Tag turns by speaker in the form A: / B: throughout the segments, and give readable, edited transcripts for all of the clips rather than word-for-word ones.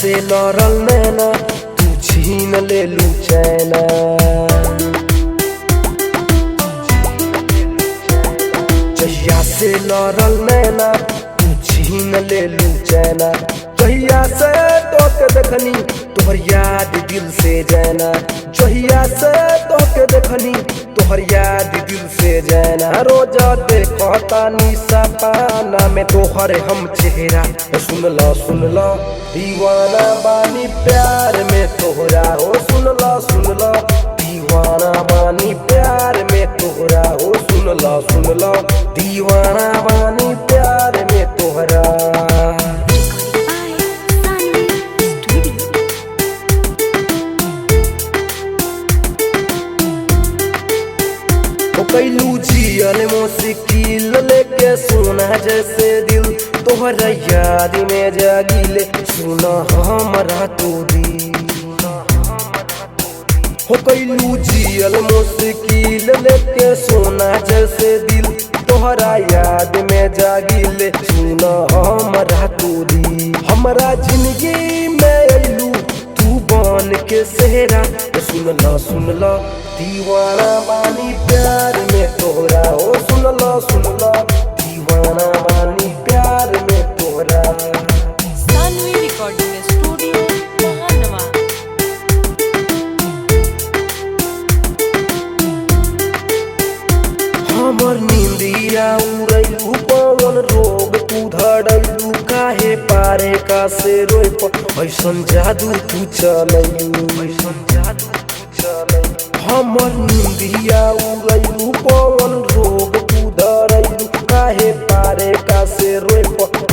A: से लड़ल नैना तू छीन ले लू चैना। जहिया से लड़ल नैना तू छीन ले लू चैना। जहिया से तोके देखनी तोहर याद दिल से जाना। जहिया से तोके देखनी तोहर याद दिल से जाना। रोजा देखता निशा पाना में तोहर हम चेहरा। सुन लो दीवाना बानी प्यार में तोहरा। हो सुन लो दीवाना बानी प्यार में तोहरा। हो सुन लो दीवाना बानी प्यार में तोहरा। कैलू जियल मुश्किल लेके सोना जैसे दिल तोहरा याद में जागिले। सुना हमरा तू दी हो कैलू जियल मुश्किल लेके सोना जैसे दिल तोहरा याद में जागिले। सुना हमरा तू दी हमरा जिंदगी में अइलू तू बन के सेहरा। सुन लो दीवाना बानी प्यार में तोहरा। ओ सुन लो दीवाना बानी प्यार में तोहरा।
B: सानवी रिकॉर्डिंग स्टूडियो महानवा।
A: हमर नींदिया उड़ैलू पवन रोग तू धड़ैलू। काहे पारे का से रोय ऐसन जादू तू चलैलू। हमर नींदिया उड़ैलू पवन रोग तू धरैलू। काहे पारे का से रोय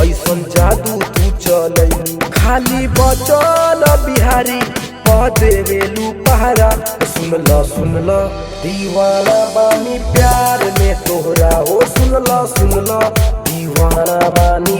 A: ऐसन जादू तू चलैलू। खाली बचल बिहारी देवेलू पहरा। सुन लो दीवाना बानी प्यार में तोहरा। हो सुन लो दीवाना बानी